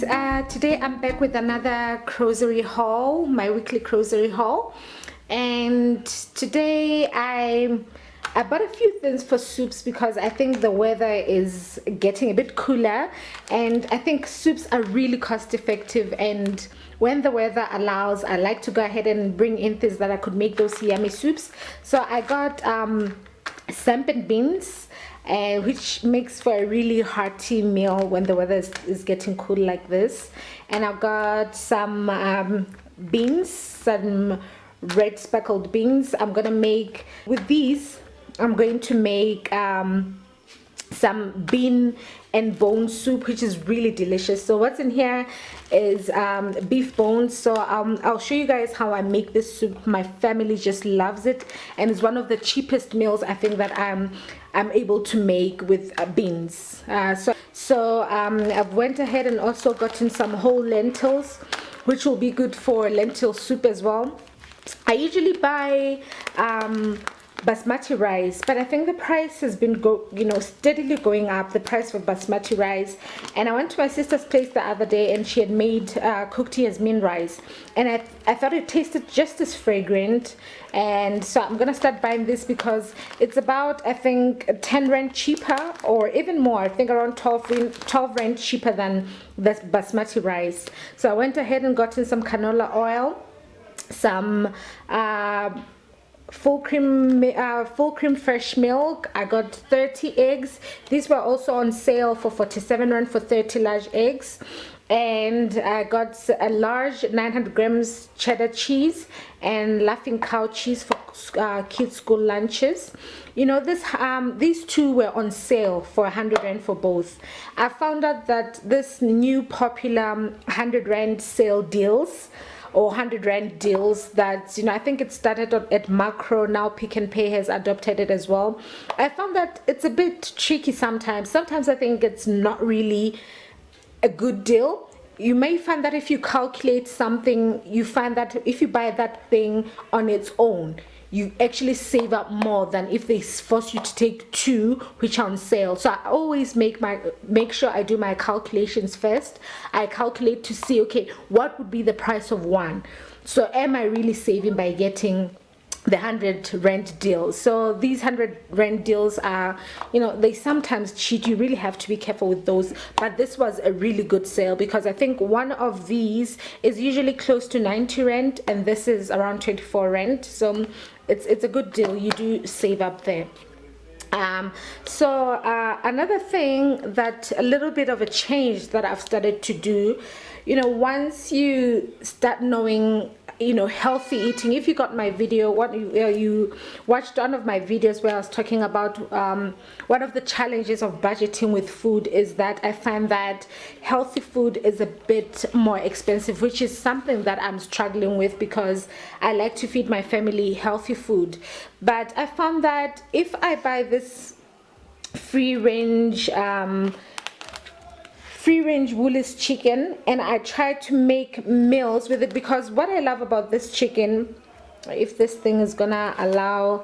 Today I'm back with another grocery haul, my weekly grocery haul, and today I bought a few things for soups because I think the weather is getting a bit cooler and I think soups are really cost effective, and when the weather allows I like to go ahead and bring in things that I could make those yummy soups. So I got sampan beans, which makes for a really hearty meal when the weather is getting cool like this. And I've got some beans, some red speckled beans. I'm gonna make with these, I'm going to make some bean and bone soup, which is really delicious. So what's in here is beef bones. So I'll show you guys how I make this soup. My family just loves it, and it's one of the cheapest meals I think that I'm able to make with beans. So I've went ahead and also gotten some whole lentils, which will be good for lentil soup as well. I usually buy basmati rice, but I think the price has been steadily going up, the price for basmati rice. And I went to my sister's place the other day and she had made cooked yasmin rice, and I thought it tasted just as fragrant, and so I'm gonna start buying this because it's about, I think, 10 rand cheaper, or even more, I think around 12 rand cheaper than the basmati rice. So I went ahead and got in some canola oil, some full cream fresh milk. I got 30 eggs. These were also on sale for 47 rand for 30 large eggs. And I got a large 900 grams cheddar cheese and Laughing Cow cheese for kids' school lunches. You know, these two were on sale for 100 rand for both. I found out that this new popular 100 rand sale deals, or 100 rand deals, that, I think it started at Macro, now Pick n Pay has adopted it as well. I found that it's a bit tricky sometimes. Sometimes I think it's not really a good deal. You may find that if you calculate something, you find that if you buy that thing on its own, you actually save up more than if they force you to take two which are on sale. So I always make sure I do my calculations first. I calculate to see, okay, what would be the price of one? So am I really saving by getting the 100 rand deal? So these 100 rand deals are, they sometimes cheat. You really have to be careful with those, but this was a really good sale because I think one of these is usually close to 90 rand and this is around 24 rand. So it's a good deal. You do save up there. Another thing, that a little bit of a change that I've started to do, once you start knowing healthy eating. If you got my video, you watched one of my videos where I was talking about one of the challenges of budgeting with food is that I find that healthy food is a bit more expensive, which is something that I'm struggling with because I like to feed my family healthy food. But I found that if I buy this free range Woolies chicken and I try to make meals with it, because what I love about this chicken, if this thing is gonna allow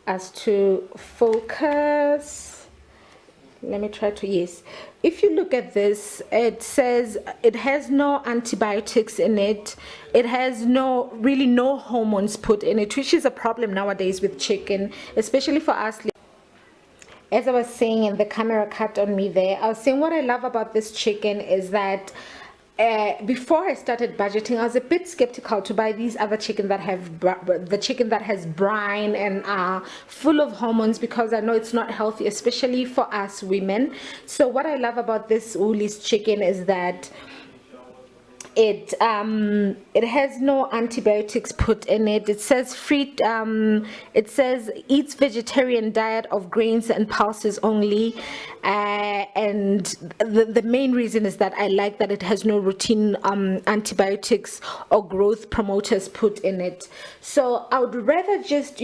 us to focus, let me try to, yes, if you look at this, it says it has no antibiotics in it, it has really no hormones put in it, which is a problem nowadays with chicken, especially for us. As I was saying, and the camera cut on me there, I was saying what I love about this chicken is that before I started budgeting, I was a bit skeptical to buy these other chicken that have the chicken that has brine and are full of hormones, because I know it's not healthy, especially for us women. So what I love about this Woolies chicken is that it has no antibiotics put in it. It says it says eats vegetarian diet of grains and pulses only, and the main reason is that I like that it has no routine antibiotics or growth promoters put in it. So I would rather just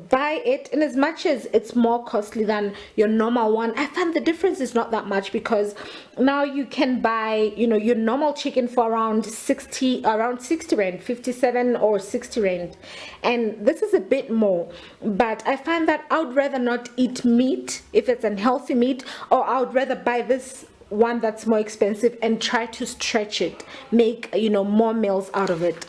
buy it, and as much as it's more costly than your normal one, I find the difference is not that much, because now you can buy your normal chicken for around 60 rand, 57 or 60 rand, and this is a bit more. But I find that I would rather not eat meat if it's unhealthy meat, or I would rather buy this one that's more expensive and try to stretch it, make, you know, more meals out of it.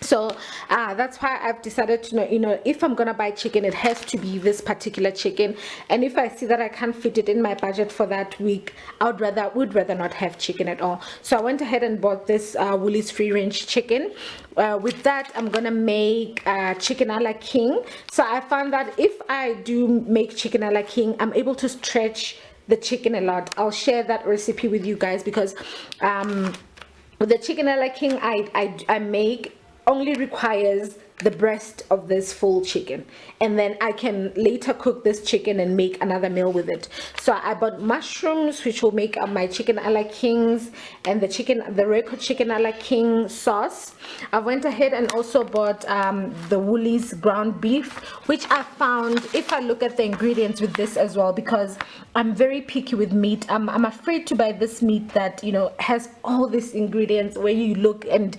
So that's why I've decided to know, you know, if I'm gonna buy chicken, it has to be this particular chicken. And if I see that I can't fit it in my budget for that week, would rather not have chicken at all. So I went ahead and bought this Woolies free range chicken. With that, I'm gonna make chicken a la king. So I found that if I do make chicken a la king, I'm able to stretch the chicken a lot. I'll share that recipe with you guys, because with the chicken a la king I make only requires the breast of this full chicken, and then I can later cook this chicken and make another meal with it. So I bought mushrooms, which will make my chicken a la kings, and the Reiko chicken a la king sauce. I went ahead and also bought the Woolies ground beef, which I found, if I look at the ingredients with this as well, because I'm very picky with meat, I'm afraid to buy this meat that, you know, has all these ingredients where you look and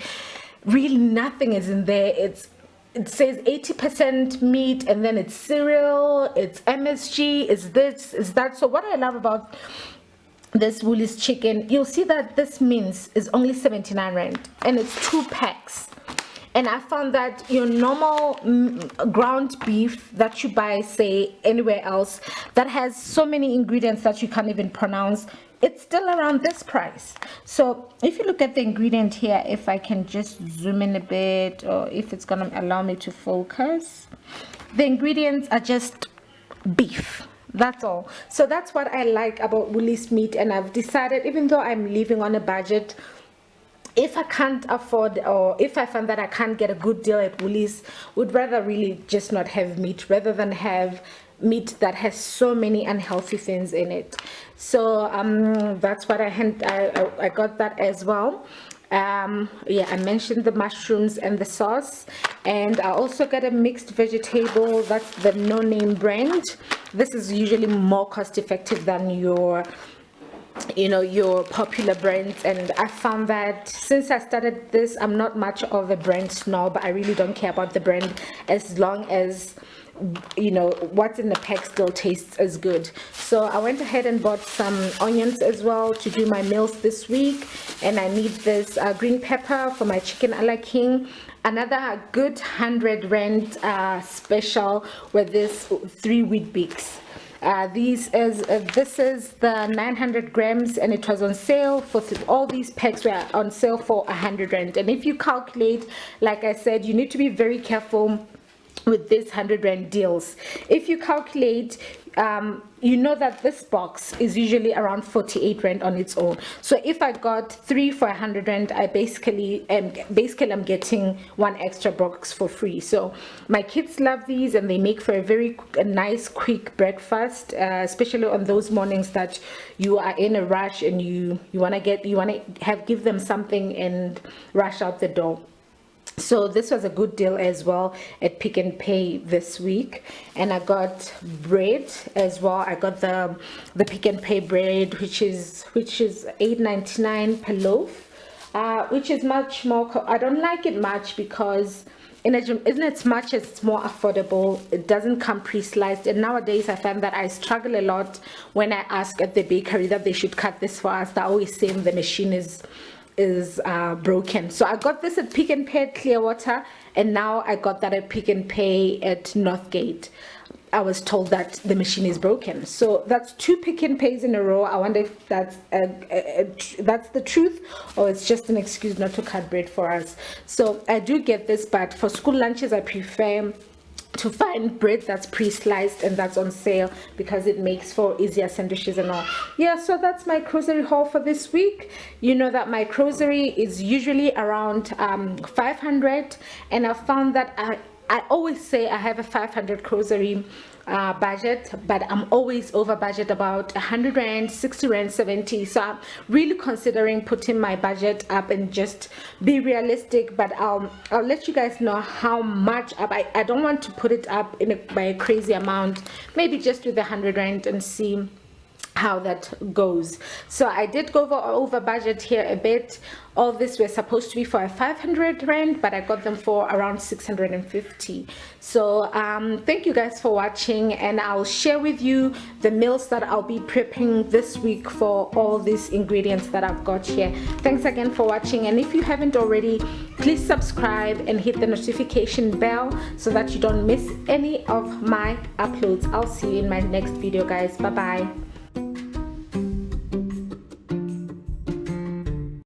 really nothing is in there. It says 80% meat, and then it's cereal, it's MSG, it's this, it's that. So what I love about this Woolies chicken, you'll see that this mince is only 79 rand, and it's 2 packs. And I found that your normal ground beef that you buy, say, anywhere else, that has so many ingredients that you can't even pronounce, it's still around this price. So if you look at the ingredient here, if I can just zoom in a bit, or if it's gonna allow me to focus, the ingredients are just beef. That's all. So that's what I like about Woolies meat. And I've decided, even though I'm living on a budget, if I can't afford, or if I find that I can't get a good deal at Woolies, would rather really just not have meat, rather than have meat that has so many unhealthy things in it. So that's what I got that as well. Yeah, I mentioned the mushrooms and the sauce, and I also got a mixed vegetable. That's the No Name brand. This is usually more cost effective than your, you know, your popular brands. And I found that since I started this, I'm not much of a brand snob. I really don't care about the brand, as long as, you know, what's in the pack still tastes as good. So I went ahead and bought some onions as well to do my meals this week, and I need this green pepper for my chicken a la king. Another good 100 rand special with this 3 wheat bix. This is the 900 grams, and it was on sale for all these packs were on sale for 100 rand. And if you calculate, like I said, you need to be very careful with this 100 rand deals. If you calculate, you know that this box is usually around 48 rand on its own. So if I got 3 for 100 rand, I basically I'm getting 1 extra box for free. So my kids love these, and they make for a nice quick breakfast, especially on those mornings that you are in a rush and you want to give them something and rush out the door. So this was a good deal as well at Pick n Pay this week. And I got bread as well. I got the Pick n Pay bread, which is $8.99 per loaf, which is much more. I don't like it much because in as much as it's more affordable, it doesn't come pre-sliced. And nowadays I find that I struggle a lot when I ask at the bakery that they should cut this for us. They're always saying the machine is broken. So I got this at Pick n Pay at Clearwater, and now I got that at Pick n Pay at Northgate. I was told that the machine is broken. So that's 2 Pick n Pays in a row. I wonder if that's the truth, or it's just an excuse not to cut bread for us. So I do get this, but for school lunches I prefer to find bread that's pre-sliced and that's on sale, because it makes for easier sandwiches and all. Yeah, so that's my grocery haul for this week. You know that my grocery is usually around 500, and I found that I always say I have a 500 grocery budget, but I'm always over budget about 100 rand, 60 rand, 70. So I'm really considering putting my budget up and just be realistic, but I'll let you guys know how much up. I don't want to put it up by a crazy amount, maybe just with 100 rand, and see how that goes. So I did go over budget here a bit. All this were supposed to be for a 500 rand, but I got them for around 650. So thank you guys for watching, and I'll share with you the meals that I'll be prepping this week for all these ingredients that I've got here. Thanks again for watching, and if you haven't already, please subscribe and hit the notification bell so that you don't miss any of my uploads. I'll see you in my next video, guys. Bye bye.